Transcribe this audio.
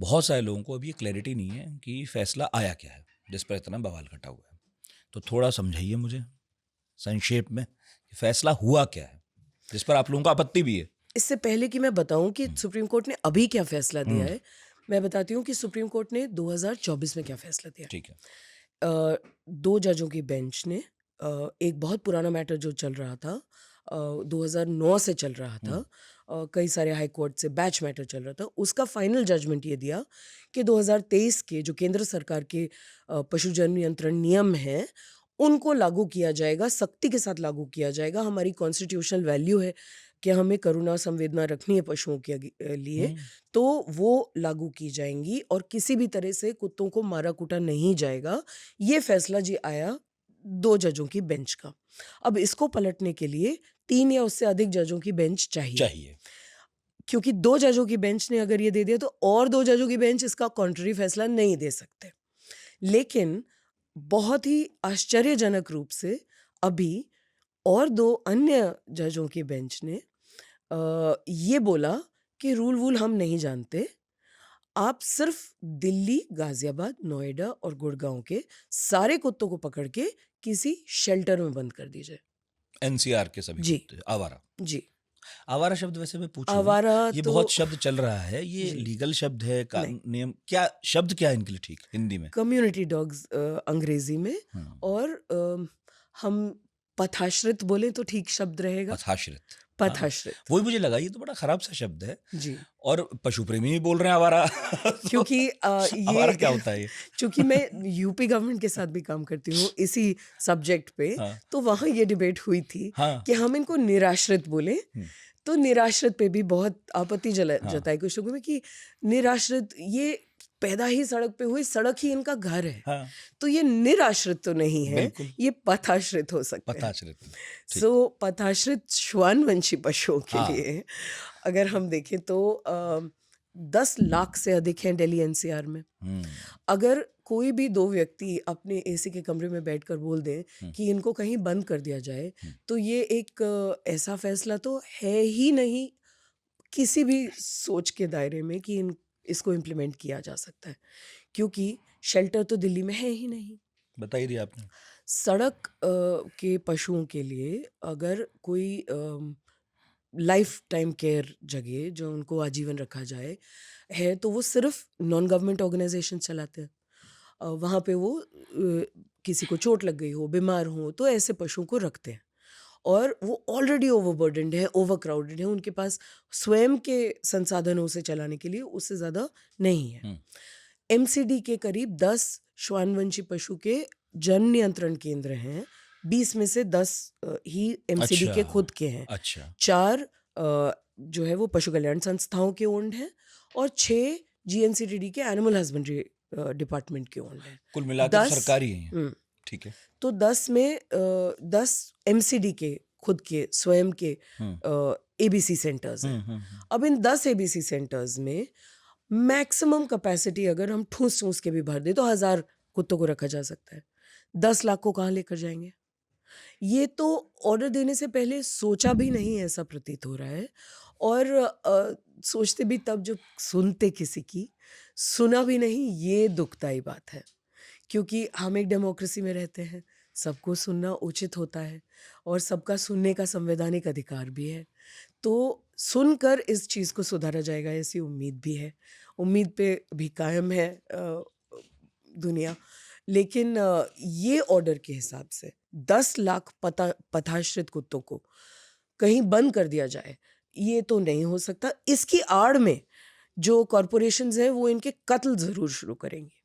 बहुत सारे लोगों को अभी ये क्लैरिटी नहीं है कि फैसला आया क्या है जिस पर इतना बवाल खटा हुआ है। तो थोड़ा समझाइए मुझे संक्षेप में कि फैसला हुआ क्या है जिस पर आप लोगों का आपत्ति भी है। इससे पहले कि मैं बताऊं कि सुप्रीम कोर्ट ने अभी क्या फैसला दिया है, मैं बताती हूँ कि सुप्रीम कोर्ट ने 2024 में क्या फैसला दिया। ठीक है। दो जजों की बेंच ने एक बहुत पुराना मैटर जो चल रहा था, 2009 से चल रहा था, कई सारे हाई कोर्ट से बैच मैटर चल रहा था, उसका फाइनल जजमेंट ये दिया कि 2023 के जो केंद्र सरकार के पशुजन नियंत्रण नियम हैं उनको लागू किया जाएगा, सख्ती के साथ लागू किया जाएगा। हमारी कॉन्स्टिट्यूशनल वैल्यू है कि हमें करुणा संवेदना रखनी है पशुओं के लिए, तो वो लागू की जाएंगी और किसी भी तरह से कुत्तों को मारा कूटा नहीं जाएगा। ये फैसला जी आया दो जजों की बेंच का। अब इसको पलटने के लिए 3 या उससे अधिक जजों की बेंच चाहिए, क्योंकि 2 जजों की बेंच ने अगर ये दे दिया तो और 2 जजों की बेंच इसका कॉन्ट्ररी फैसला नहीं दे सकते। लेकिन बहुत ही आश्चर्यजनक रूप से अभी और 2 अन्य जजों की बेंच ने ये बोला कि रूल वूल हम नहीं जानते, आप सिर्फ दिल्ली, गाजियाबाद, नोएडा और गुड़गांव के सारे कुत्तों को पकड़ के किसी शेल्टर में बंद कर दीजिए। एनसीआर के सभी जी कुत्ते आवारा। जी। आवारा शब्द वैसे मैं पूछूं, आवारा ये तो बहुत शब्द चल रहा है, ये जी लीगल शब्द है का नहीं, नियम क्या शब्द क्या है इनके लिए ठीक हिंदी में? कम्युनिटी डॉग्स अंग्रेजी में, और हम पथाश्रित बोले तो ठीक शब्द रहेगा, पथाश्रित। हाँ, पथाश्रित। वही मुझे लगा ये तो बड़ा खराब सा शब्द है। जी, और पशु प्रेमी भी बोल रहे हैं आवारा। तो क्योंकि आवारा क्या ये होता है ये? चूँकि मैं यूपी गवर्नमेंट के साथ भी काम करती हूँ इसी सब्जेक्ट पे, हाँ तो वहाँ ये डिबेट हुई थी हाँ कि हम इनको निराश्रित बोलें। तो निराश्रित पे भी बहुत आपत्ति हाँ जताई कुछ लोगों में कि निराश्रित ये पैदा ही सड़क पे हुए, सड़क ही इनका घर है, हाँ, तो ये निराश्रित तो नहीं है, बिल्कुल ये पथाश्रित हो सकते हैं। पथाश्रित। ठीक। सो पथाश्रित श्वानवंशी पशुओं के हाँ। लिए अगर हम देखें तो 10 लाख से अधिक हैं दिल्ली एनसीआर में। अगर कोई भी 2 व्यक्ति अपने एसी के कमरे में बैठकर बोल दें कि इनको कहीं बंद कर दिया जाए, तो ये एक ऐसा फैसला तो है ही नहीं किसी भी सोच के दायरे में कि इसको इम्प्लीमेंट किया जा सकता है, क्योंकि शेल्टर तो दिल्ली में है ही नहीं। बता ही दिया आपने। सड़क के पशुओं के लिए अगर कोई लाइफ टाइम केयर जगह जो उनको आजीवन रखा जाए है, तो वो सिर्फ नॉन गवर्नमेंट ऑर्गेनाइजेशन चलाते हैं। वहाँ पे वो किसी को चोट लग गई हो, बीमार हो, तो ऐसे पशुओं को रखते हैं और वो ऑलरेडी ओवरबर्डनड है, ओवर क्राउडेड है, उनके पास स्वयं के संसाधनों से चलाने के लिए उससे ज़्यादा नहीं है। एमसीडी के करीब 10 श्वानवंशी पशु के जन नियंत्रण केंद्र हैं, 20 में से 10 ही एमसीडी के खुद के हैं। अच्छा 4 जो है वो पशु कल्याण संस्थाओं के ओन्ड हैं और 6 जीएनसीटीडी के एनिमल हस्बेंड्री डिपार्टमेंट के ओन्ड हैं। कुल मिलाकर 10 सरकारी है ये। ठीक है। तो 10 में 10 एमसीडी के खुद के स्वयं के एबीसी सेंटर्स हैं। अब इन 10 एबीसी सेंटर्स में मैक्सिमम कैपेसिटी अगर हम ठूस के भी भर दे तो 1000 कुत्तों को रखा जा सकता है। 10 लाख को कहाँ लेकर जाएंगे? ये तो ऑर्डर देने से पहले सोचा भी नहीं, ऐसा प्रतीत हो रहा है। और सोचते भी तब जब सुनते किसी की, सुना भी नहीं, ये दुखदाई बात है। क्योंकि हम एक डेमोक्रेसी में रहते हैं, सबको सुनना उचित होता है और सबका सुनने का संवैधानिक अधिकार भी है। तो सुनकर इस चीज़ को सुधारा जाएगा ऐसी उम्मीद भी है। उम्मीद पे भी कायम है दुनिया। लेकिन ये ऑर्डर के हिसाब से 10 लाख पथाश्रित कुत्तों को कहीं बंद कर दिया जाए, ये तो नहीं हो सकता। इसकी आड़ में जो कॉरपोरेशंस हैं वो इनके कत्ल ज़रूर शुरू करेंगी।